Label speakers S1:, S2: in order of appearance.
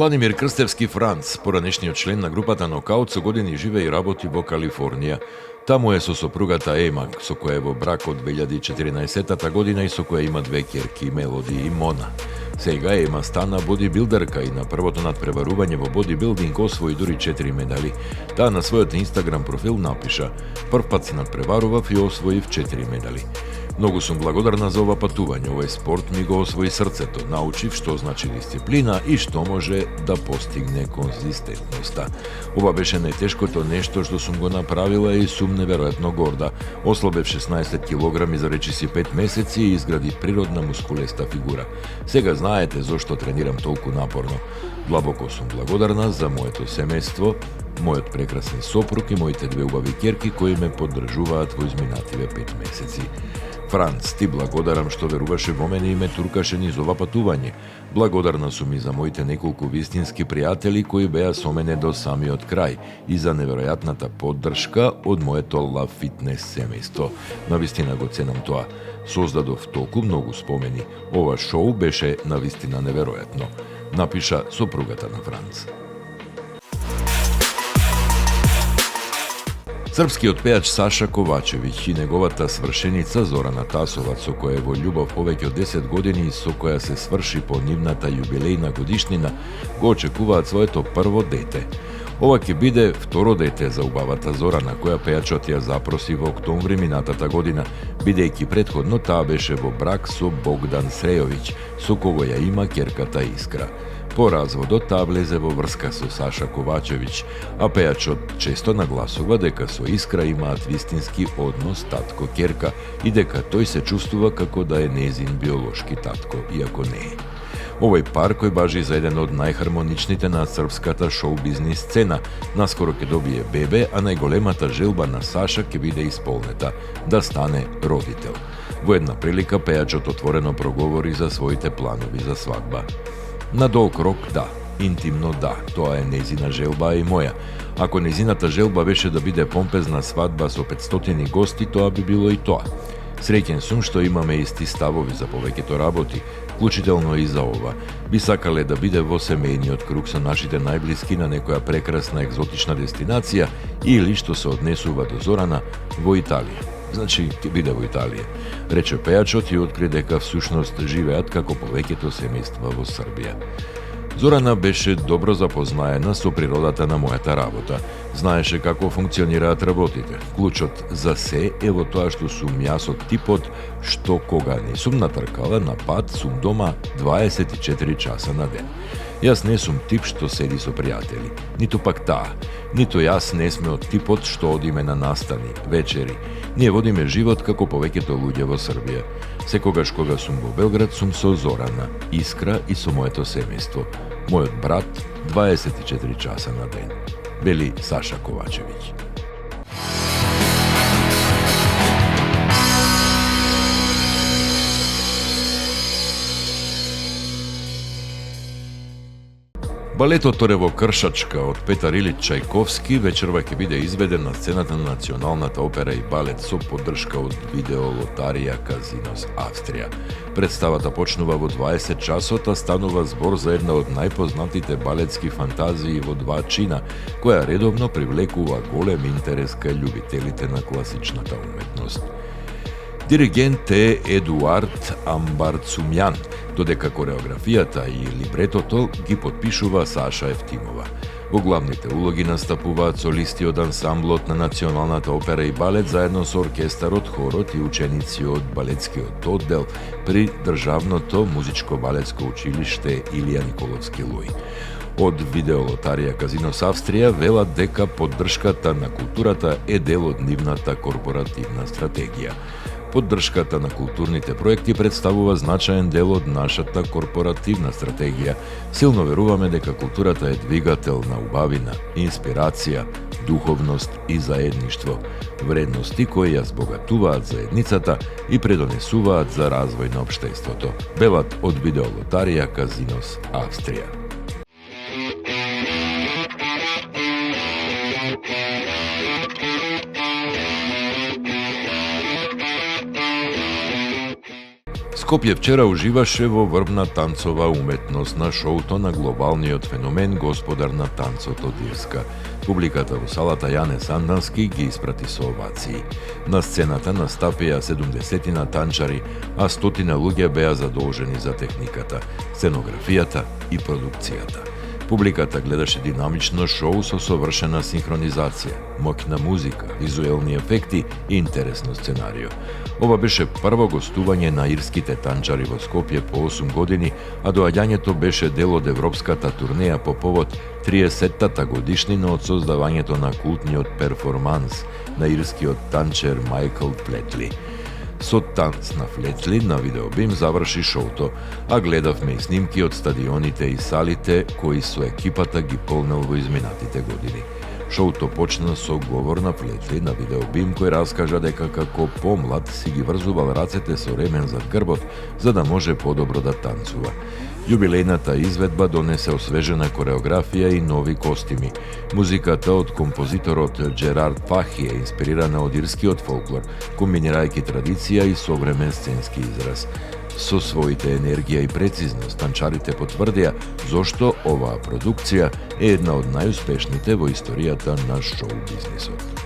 S1: Владимир Крстевски Франц, поранешниот член на групата Нокаут, со години живее и работи во Калифорнија. Таму е со сопругата Ема, со која е во брак од 2014 година и со која има две ќерки, Мелоди и Мона. Сега Ема стана бодибилдерка и на првото надпреварување во бодибилдинг освои дури 4 медали. Таа на својот Инстаграм профил напиша: "Прв пат се надпреварував и освоив 4 медали. Многу сум благодарна за ова патување. Овој спорт ми го освои срцето. Научив што значи дисциплина и што може да постигне конзистентноста. Ова беше најтешкото нешто што сум го направила и сум неверојатно горда. Ослабев 16 килограми за речиси 5 месеци и изградив природна мускулеста фигура. Сега знаете зошто тренирам толку напорно. Длабоко сум благодарна за моето семејство, мојот прекрасен сопруг и моите две убави ќерки кои ме поддржуваат во изминативе 5 месеци. Франц, ти благодарам што веруваше во мене и ме туркаше низ ова патување. Благодарна сум и за моите неколку вистински пријатели кои беа со мене до самиот крај и за неверојатната поддршка од моето Love Fitness семејство. Навистина го ценам тоа. Создадов толку многу спомени. Ова шоу беше навистина неверојатно", напиша сопругата на Франц. Српскиот пејач Саша Ковачевиќ и неговата свршеница Зорана Тасова, со која е во љубов повеќе од 10 години и со која се сврши по нивната јубилејна годишнина, го очекуваат своето прво дете. Ова ќе биде второ дете за убавата Зорана, која пејачот ја запроси во октомври минатата година, бидејќи претходно таа беше во брак со Богдан Срејовиќ, со кого ја има ќерката Искра. По разводот таа влезе во врска со Саша Ковачевиќ, а пејачот често нагласува дека со Искра имаат вистински однос татко-ќерка и дека тој се чувствува како да е незин биолошки татко, иако не е. Овој пар, кој важи за еден од најхармоничните на српската шоу-бизнис сцена, наскоро ќе добие бебе, а најголемата желба на Саша ќе биде исполнета – да стане родител. Во една прилика пејачот отворено проговори за своите планови за свадба. "На долг рок да, интимно да, тоа е незина желба и моја. Ако незината желба беше да биде помпезна свадба со 500 гости, тоа би било и тоа. Среќен сум што имаме исти ставови за повеќето работи, вклучително и за ова. Би сакале да биде во семејниот круг со нашите најблиски на некоја прекрасна екзотична дестинација или што се однесува до Зорана во Италија. Значи, ќе биде во Италија", рече пејачот и откри дека всушност живеат како повеќето семејства во Србија. Зорана беше добро запознаена со природата на мојата работа. Знаеше како функционираат работите. Клучот за се е во тоа што сум јас од типот што кога не сум натркала на пат, сум дома 24 часа на ден. Јас не сум тип што седи со пријатели, ниту пак таа. Ниту јас не сме од типот што одиме на настани, вечери. Ние водиме живот како повеќето луѓе во Србија. Секогаш кога сум во Белград сум со Зорана, Искра и со моето семејство. Мојот брат 24 часа на ден, вели Саша Ковачевиќ. Балетот Орево Кршачка од Петар Илиќ Чајковски вечерва ќе биде изведен на сцената на Националната опера и балет со поддршка од видеолотарија Казинос Австрија. Представата почнува во 20 часот, а станува збор за една од најпознатите балетски фантазии во два чина, која редовно привлекува голем интерес кај љубителите на класичната уметност. Диригент е Едуард Амбарцумјан, додека кореографијата и либретото ги подпишува Саша Ефтимова. Во главните улоги настапуваат солисти од ансамблот на Националната опера и балет заедно со оркестарот, хорот и ученици од балетскиот оддел при Државното музичко-балетско училиште Илија Николовски Луј. Од видеолотарија Казинос Австрија велат дека поддршката на културата е дел од нивната корпоративна стратегија. Поддршката на културните проекти представува значаен дел од нашата корпоративна стратегија. Силно веруваме дека културата е двигател на убавина, инспирација, духовност и заедништво, вредности кои ја збогатуваат заедницата и предонесуваат за развој на општеството. Велат од видеолотарија Казинос Австрија. Скопје вчера уживаше во врвна танцова уметност на шоуто на глобалниот феномен господар на танцот од Ирска. Публиката во салата Јане Сандански ги испрати со овации. На сцената настапија 70 танчари, а 100 луѓе беа задолжени за техниката, сценографијата и продукцијата. Публиката гледаше динамично шоу со совршена синхронизација, моќна музика, визуелни ефекти и интересно сценарио. Ова беше прво гостување на ирските танчари во Скопје по 8 години, а доаѓањето беше дел од европската турнеја по повод 30-та годишнина од создавањето на култниот перформанс на ирскиот танчер Майкл Флетли. Со танц на Флетли на видеобим заврши шоуто, а гледавме и снимки од стадионите и салите кои со екипата ги полнел во изминатите години. Шоуто почна со говор на Флетли на видеобим кој раскажа дека како помлад си ги врзувал рацете со ремен зад грбот за да може подобро да танцува. Јубилејната изведба донесе освежена кореографија и нови костими. Музиката од композиторот Джерард Фахи е инспирирана од ирскиот фолклор, комбинирајќи традиција и современ сценски израз. Со своите енергија и прецизност, танчарите потврдија зошто оваа продукција е една од најуспешните во историјата на шоу бизнисот.